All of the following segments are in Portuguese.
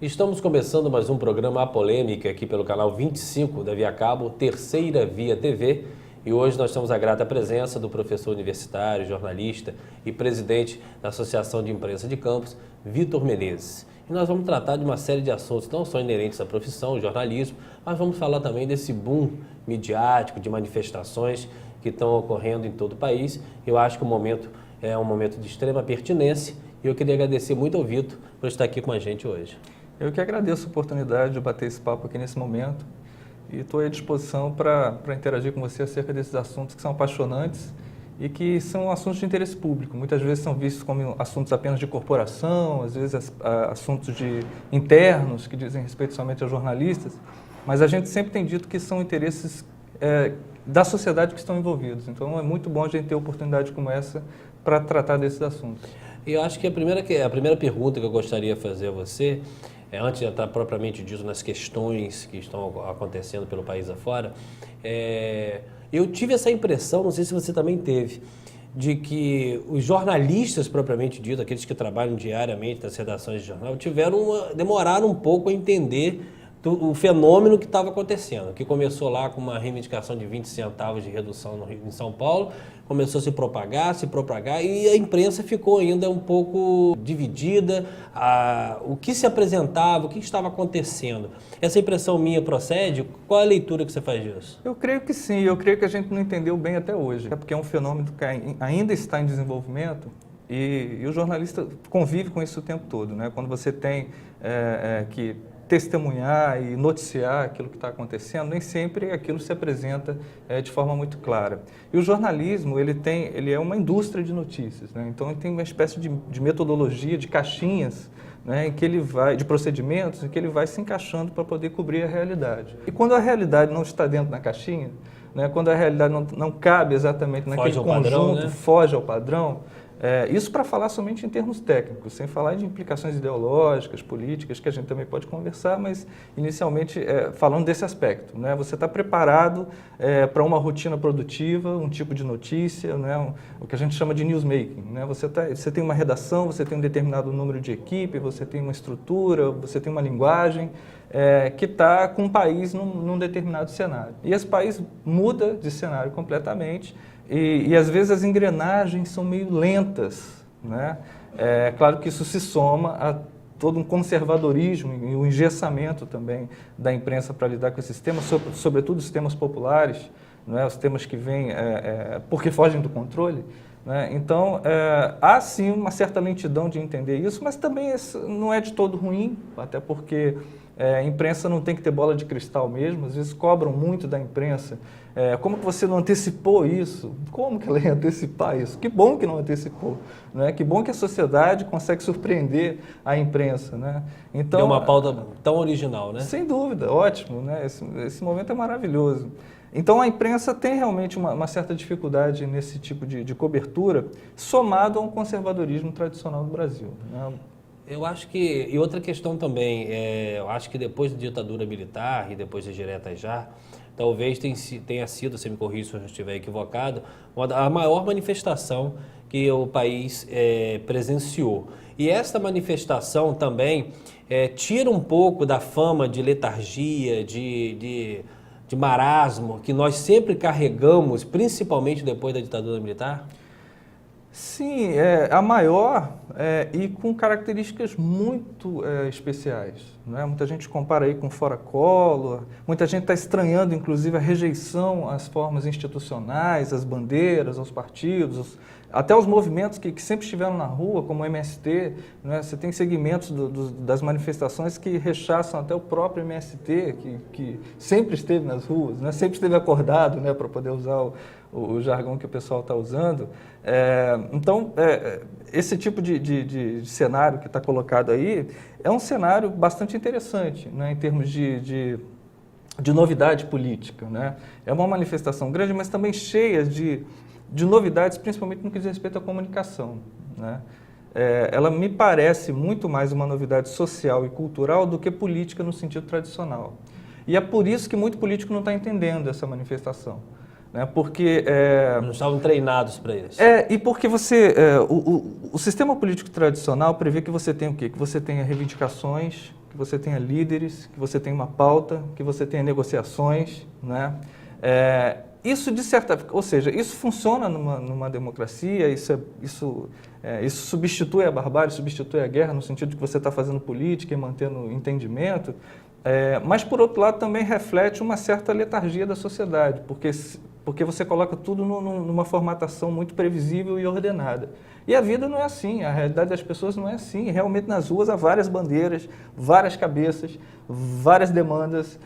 Estamos começando mais um programa A Polêmica aqui pelo canal 25 da Via Cabo, Terceira Via TV. E hoje nós temos a grata presença do professor universitário, jornalista e presidente da Associação de Imprensa de Campos, Vitor Menezes. E nós vamos tratar de uma série de assuntos não só inerentes à profissão, o jornalismo, mas vamos falar também desse boom midiático, de manifestações que estão ocorrendo em todo o país. Eu acho que o momento é um momento de extrema pertinência e eu queria agradecer muito ao Vitor por estar aqui com a gente hoje. Eu que agradeço a oportunidade de bater esse papo aqui nesse momento e estou à disposição para interagir com você acerca desses assuntos que são apaixonantes e que são assuntos de interesse público. Muitas vezes são vistos como assuntos apenas de corporação, às vezes assuntos internos que dizem respeito somente aos jornalistas, mas a gente sempre tem dito que são interesses da sociedade que estão envolvidos. Então é muito bom a gente ter oportunidade como essa para tratar desses assuntos. E eu acho que a primeira pergunta que eu gostaria de fazer a você, antes de entrar propriamente dito nas questões que estão acontecendo pelo país afora, eu tive essa impressão, não sei se você também teve, de que os jornalistas propriamente dito, aqueles que trabalham diariamente nas redações de jornal, demoraram um pouco a entender o fenômeno que estava acontecendo, que começou lá com uma reivindicação de 20 centavos de redução em São Paulo, começou a se propagar e a imprensa ficou ainda um pouco dividida, o que se apresentava, o que estava acontecendo. Essa impressão minha procede? Qual é a leitura que você faz disso? Eu creio que sim, eu creio que a gente não entendeu bem até hoje, porque é um fenômeno que ainda está em desenvolvimento e o jornalista convive com isso o tempo todo, né? Quando você tem que testemunhar e noticiar aquilo que está acontecendo, nem sempre aquilo se apresenta de forma muito clara. E o jornalismo, ele é uma indústria de notícias, né? Então ele tem uma espécie de metodologia, de caixinhas, né, de procedimentos, em que ele vai se encaixando para poder cobrir a realidade. E quando a realidade não está dentro da caixinha, né, quando a realidade não cabe exatamente naquele conjunto, foge ao padrão, isso para falar somente em termos técnicos, sem falar de implicações ideológicas, políticas, que a gente também pode conversar, mas inicialmente falando desse aspecto, né? Você está preparado para uma rotina produtiva, um tipo de notícia, né? O que a gente chama de newsmaking, né? Você tem uma redação, você tem um determinado número de equipe, você tem uma estrutura, você tem uma linguagem que está com o país num determinado cenário. E esse país muda de cenário completamente. E às vezes as engrenagens são meio lentas, né? Claro que isso se soma a todo um conservadorismo e um engessamento também da imprensa para lidar com esses temas, sobretudo os temas populares, né? Os temas que vêm porque fogem do controle, né? Então, há sim uma certa lentidão de entender isso, mas também não é de todo ruim, até porque a imprensa não tem que ter bola de cristal mesmo, às vezes cobram muito da imprensa. Como que você não antecipou isso? Como que ela ia antecipar isso? Que bom que não antecipou, né? Que bom que a sociedade consegue surpreender a imprensa, né? Então, deu uma pauta tão original, né? Sem dúvida, ótimo, né? Esse momento é maravilhoso. Então a imprensa tem realmente uma certa dificuldade nesse tipo de cobertura, somado a um conservadorismo tradicional do Brasil, né? Eu acho que, e outra questão também, eu acho que depois da ditadura militar e depois das diretas já, talvez tenha sido, se me corrija se eu estiver equivocado, a maior manifestação que o país presenciou. E esta manifestação também tira um pouco da fama de letargia, de marasmo, que nós sempre carregamos, principalmente depois da ditadura militar? Sim, a maior e com características muito especiais, né? Muita gente compara aí com Fora Collor, muita gente está estranhando inclusive a rejeição às formas institucionais, às bandeiras, aos partidos, até os movimentos que sempre estiveram na rua, como o MST, né? Você tem segmentos das manifestações que rechaçam até o próprio MST, que sempre esteve nas ruas, né? Sempre esteve acordado, né? Para poder usar o jargão que o pessoal está usando. Então, esse tipo de cenário que está colocado aí é um cenário bastante interessante, né? Em termos de novidade política, né? É uma manifestação grande, mas também cheia de novidades, principalmente no que diz respeito à comunicação, né? Ela me parece muito mais uma novidade social e cultural do que política no sentido tradicional. E é por isso que muito político não está entendendo essa manifestação, né? Porque não estavam treinados para isso. E porque o sistema político tradicional prevê que você tenha o quê? Que você tenha reivindicações, que você tenha líderes, que você tenha uma pauta, que você tenha negociações, né? Isso ou seja, isso funciona numa democracia, isso substitui a barbárie, substitui a guerra, no sentido de que você está fazendo política e mantendo entendimento, mas, por outro lado, também reflete uma certa letargia da sociedade, porque você coloca tudo numa formatação muito previsível e ordenada. E a vida não é assim, a realidade das pessoas não é assim. Realmente nas ruas há várias bandeiras, várias cabeças, várias demandas,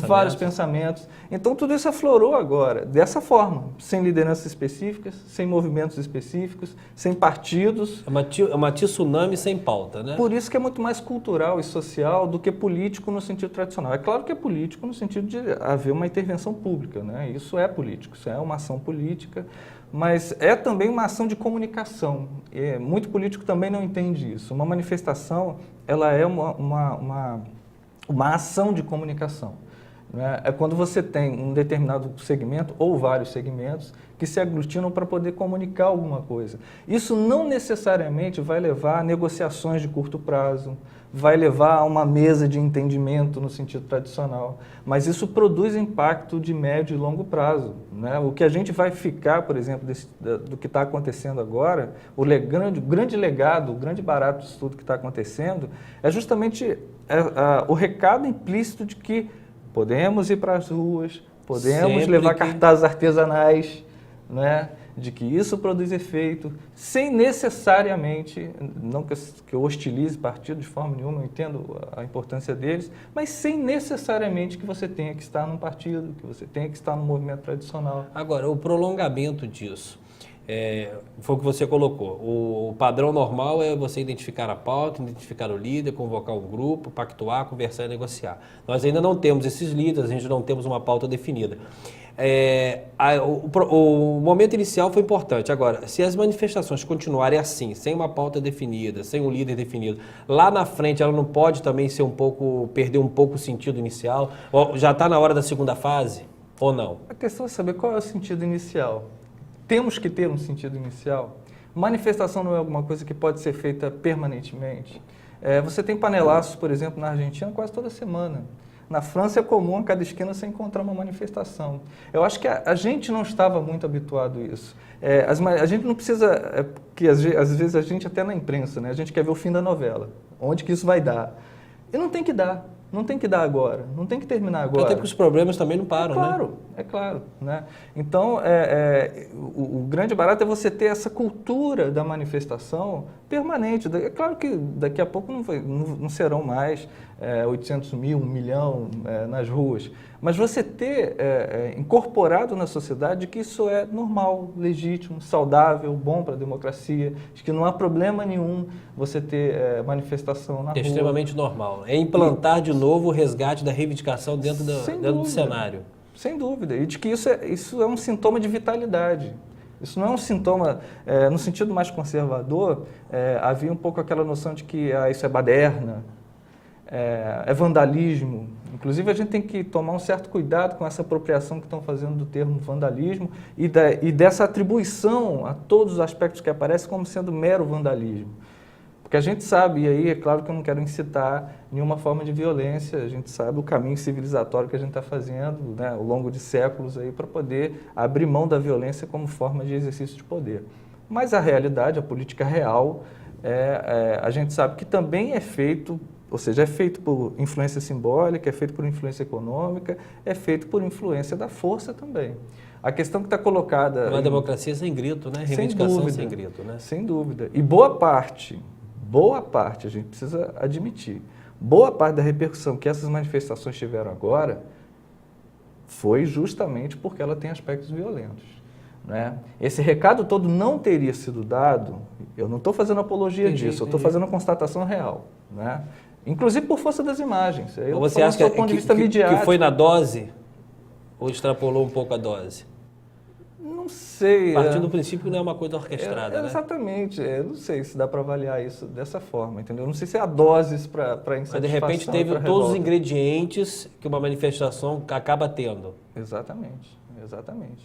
vários pensamentos. Então tudo isso aflorou agora, dessa forma, sem lideranças específicas, sem movimentos específicos, sem partidos. É uma tsunami sem pauta, né? Por isso que é muito mais cultural e social do que político no sentido tradicional. É claro que é político no sentido de haver uma intervenção pública, né? Isso é político, isso é uma ação política, mas é também uma ação de comunicação. Muito político também não entende isso. Uma manifestação, ela é uma ação de comunicação, né? É quando você tem um determinado segmento ou vários segmentos que se aglutinam para poder comunicar alguma coisa. Isso não necessariamente vai levar a negociações de curto prazo, vai levar a uma mesa de entendimento no sentido tradicional, mas isso produz impacto de médio e longo prazo, né? O que a gente vai ficar, por exemplo, do que está acontecendo agora, o grande legado, o grande barato disso tudo que está acontecendo, é justamente o recado implícito de que podemos ir para as ruas, podemos levar cartazes artesanais, né? De que isso produz efeito, sem necessariamente, não que eu hostilize partido de forma nenhuma, eu entendo a importância deles, mas sem necessariamente que você tenha que estar num partido, que você tenha que estar num movimento tradicional. Agora, o prolongamento disso, foi o que você colocou. O padrão normal é você identificar a pauta, identificar o líder, convocar um grupo, pactuar, conversar e negociar. Nós ainda não temos esses líderes, a gente não temos uma pauta definida. O momento inicial foi importante. Agora, se as manifestações continuarem assim, sem uma pauta definida, sem um líder definido, lá na frente ela não pode também perder um pouco o sentido inicial? Ou já está na hora da segunda fase ou não? A questão é saber qual é o sentido inicial. Temos que ter um sentido inicial. Manifestação não é alguma coisa que pode ser feita permanentemente. Você tem panelaços, por exemplo, na Argentina quase toda semana. Na França é comum a cada esquina você encontrar uma manifestação. Eu acho que a gente não estava muito habituado a isso. A gente não precisa, que às vezes a gente até na imprensa, né? A gente quer ver o fim da novela, onde que isso vai dar. E não tem que dar. Não tem que dar agora, não tem que terminar agora. Até porque os problemas também não param, né? É claro. Né? Então, o grande barato é você ter essa cultura da manifestação permanente. É claro que daqui a pouco não serão mais 800 mil, 1 milhão nas ruas, mas você ter incorporado na sociedade que isso é normal, legítimo, saudável, bom para a democracia, de que não há problema nenhum você ter manifestação na rua. É extremamente normal. É implantar de novo o resgate da reivindicação dentro do cenário. Sem dúvida. E de que isso é um sintoma de vitalidade. Isso não é um sintoma, no sentido mais conservador, havia um pouco aquela noção de que isso é baderna, é vandalismo. Inclusive, a gente tem que tomar um certo cuidado com essa apropriação que estão fazendo do termo vandalismo e dessa atribuição a todos os aspectos que aparecem como sendo mero vandalismo. Porque a gente sabe, e aí é claro que eu não quero incitar nenhuma forma de violência, a gente sabe o caminho civilizatório que a gente está fazendo, né, ao longo de séculos aí, para poder abrir mão da violência como forma de exercício de poder. Mas a realidade, a política real, a gente sabe que também é feito, ou seja, é feito por influência simbólica, é feito por influência econômica, é feito por influência da força também. A questão que está colocada... Uma democracia sem grito, né? Reivindicação sem grito, né? Sem dúvida. E boa parte, a gente precisa admitir, boa parte da repercussão que essas manifestações tiveram agora foi justamente porque ela tem aspectos violentos. Né? Esse recado todo não teria sido dado, eu não estou fazendo apologia disso, eu estou fazendo uma constatação real. Né? Inclusive por força das imagens. Eu você acha que foi na dose ou extrapolou um pouco a dose? Não sei. Partindo do princípio que não é uma coisa orquestrada, né? Exatamente. Eu não sei se dá para avaliar isso dessa forma, entendeu? Não sei se há doses para insatisfação. Mas de repente teve todos os ingredientes que uma manifestação acaba tendo. Exatamente.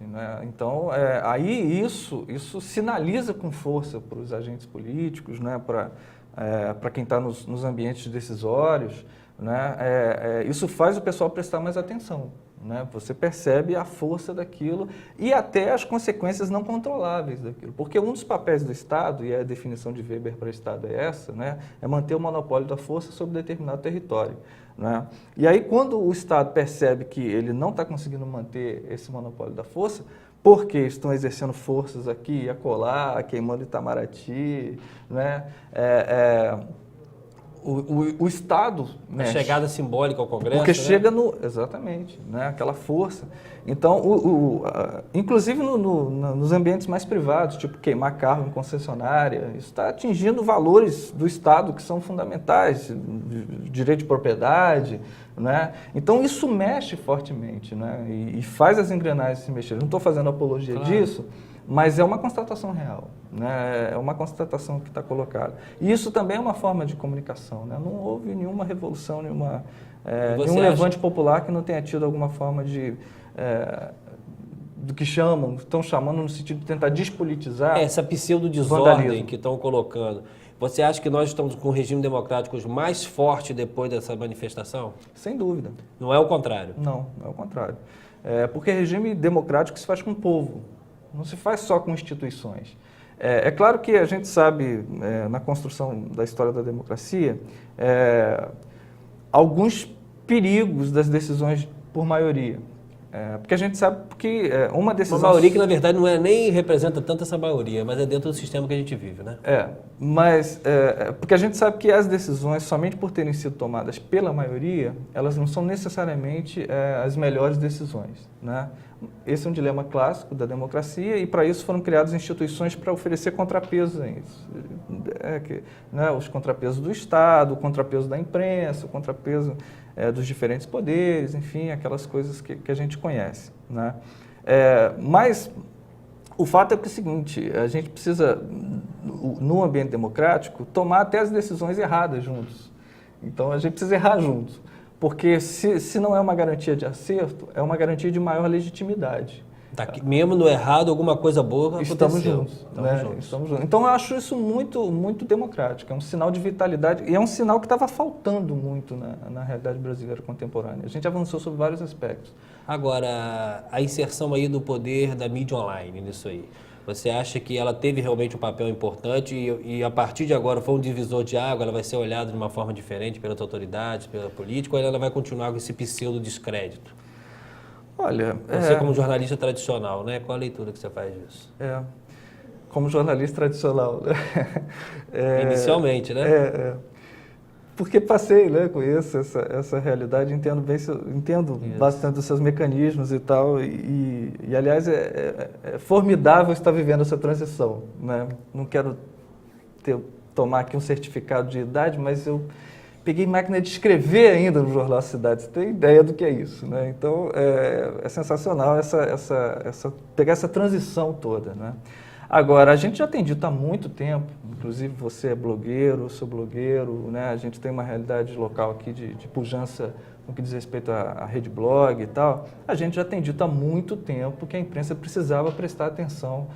Né? Então, aí isso sinaliza com força para os agentes políticos, né? Para quem está nos ambientes decisórios, né? Isso faz o pessoal prestar mais atenção. Né? Você percebe a força daquilo e até as consequências não controláveis daquilo. Porque um dos papéis do Estado, e a definição de Weber para o Estado é essa, né? É manter o monopólio da força sobre determinado território. Né? E aí, quando o Estado percebe que ele não está conseguindo manter esse monopólio da força, porque estão exercendo forças aqui e acolá, queimando Itamaraty, né? O Estado... A chegada simbólica ao Congresso, porque né? chega no... Exatamente, né? Aquela força. Então, inclusive nos ambientes mais privados, tipo queimar carro em concessionária, isso está atingindo valores do Estado que são fundamentais, direito de propriedade, né? Então, isso mexe fortemente, né? E faz as engrenagens se mexerem. Não estou fazendo apologia disso, mas é uma constatação real, né? É uma constatação que está colocada. E isso também é uma forma de comunicação, né? Não houve nenhuma revolução, nenhum levante popular que não tenha tido alguma forma do que estão chamando no sentido de tentar despolitizar essa pseudo-desordem que estão colocando. Você acha que nós estamos com um regime democrático mais forte depois dessa manifestação? Sem dúvida. Não é o contrário? Não é o contrário. Porque regime democrático se faz com o povo. Não se faz só com instituições. É claro que a gente sabe, na construção da história da democracia, alguns perigos das decisões por maioria. Porque a gente sabe que uma decisão... Uma maioria que, na verdade, não nem representa tanto essa maioria, mas é dentro do sistema que a gente vive, né? Porque a gente sabe que as decisões, somente por terem sido tomadas pela maioria, elas não são necessariamente as melhores decisões, né? Esse é um dilema clássico da democracia e, para isso, foram criadas instituições para oferecer contrapesos a isso. Né? Os contrapesos do Estado, o contrapeso da imprensa, o contrapeso dos diferentes poderes, enfim, aquelas coisas que a gente conhece. Né? Mas o fato é que é o seguinte, a gente precisa, no ambiente democrático, tomar até as decisões erradas juntos. Então, a gente precisa errar juntos. Porque se não é uma garantia de acerto, é uma garantia de maior legitimidade. Mesmo no errado, alguma coisa boa aconteceu. Estamos juntos. Estamos juntos. Então, eu acho isso muito, muito democrático. É um sinal de vitalidade e é um sinal que estava faltando muito na realidade brasileira contemporânea. A gente avançou sobre vários aspectos. Agora, a inserção aí do poder da mídia online nisso aí. Você acha que ela teve realmente um papel importante e a partir de agora foi um divisor de água, ela vai ser olhada de uma forma diferente pelas autoridades, pela política, ou ela vai continuar com esse pseudo-descrédito? Olha... Você como jornalista tradicional, né? Qual a leitura que você faz disso? Como jornalista tradicional, né? Inicialmente, né? Porque passei, né, conheço essa realidade, entendo bastante dos seus mecanismos e tal, e aliás, é formidável estar vivendo essa transição, né? Não quero tomar aqui um certificado de idade, mas eu peguei máquina de escrever ainda no Jornal Cidade, você tem ideia do que é isso, né? Então, é sensacional pegar essa transição toda, né? Agora, a gente já tem dito há muito tempo, inclusive você é blogueiro, eu sou blogueiro, né? A gente tem uma realidade local aqui de pujança no que diz respeito à rede blog e tal. A gente já tem dito há muito tempo que a imprensa precisava prestar atenção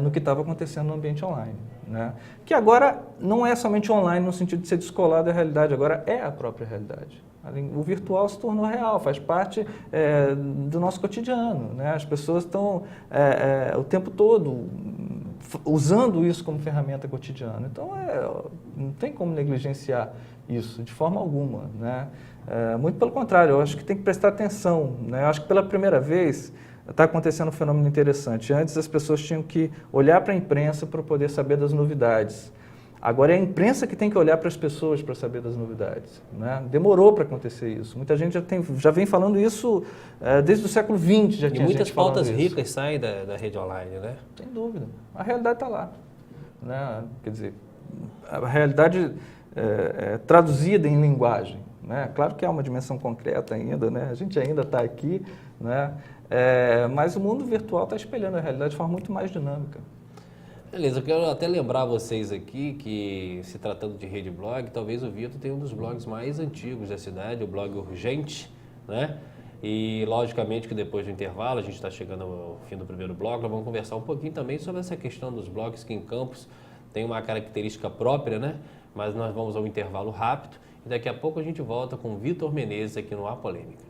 no que estava acontecendo no ambiente online, né? Que agora não é somente online no sentido de ser descolado da realidade, agora é a própria realidade. O virtual se tornou real, faz parte do nosso cotidiano, né? As pessoas estão o tempo todo usando isso como ferramenta cotidiana. Então, não tem como negligenciar isso de forma alguma, né? Muito pelo contrário, eu acho que tem que prestar atenção, né? Eu acho que pela primeira vez está acontecendo um fenômeno interessante. Antes as pessoas tinham que olhar para a imprensa para poder saber das novidades. Agora é a imprensa que tem que olhar para as pessoas para saber das novidades, né? Demorou para acontecer isso. Muita gente já vem falando isso desde o século XX. Já tinha E muitas gente falando pautas isso. ricas saem da rede online, né? Sem dúvida. A realidade está lá, né? Quer dizer, a realidade traduzida em linguagem, né? Claro que há uma dimensão concreta ainda, né? A gente ainda está aqui, né? Mas o mundo virtual está espelhando a realidade de forma muito mais dinâmica. Beleza, eu quero até lembrar vocês aqui que, se tratando de rede blog, talvez o Vitor tenha um dos blogs mais antigos da cidade, o blog Urgente, né? E, logicamente, que depois do intervalo, a gente está chegando ao fim do primeiro bloco, nós vamos conversar um pouquinho também sobre essa questão dos blogs que em Campos tem uma característica própria, né? Mas nós vamos ao intervalo rápido e daqui a pouco a gente volta com o Vitor Menezes aqui no A Polêmica.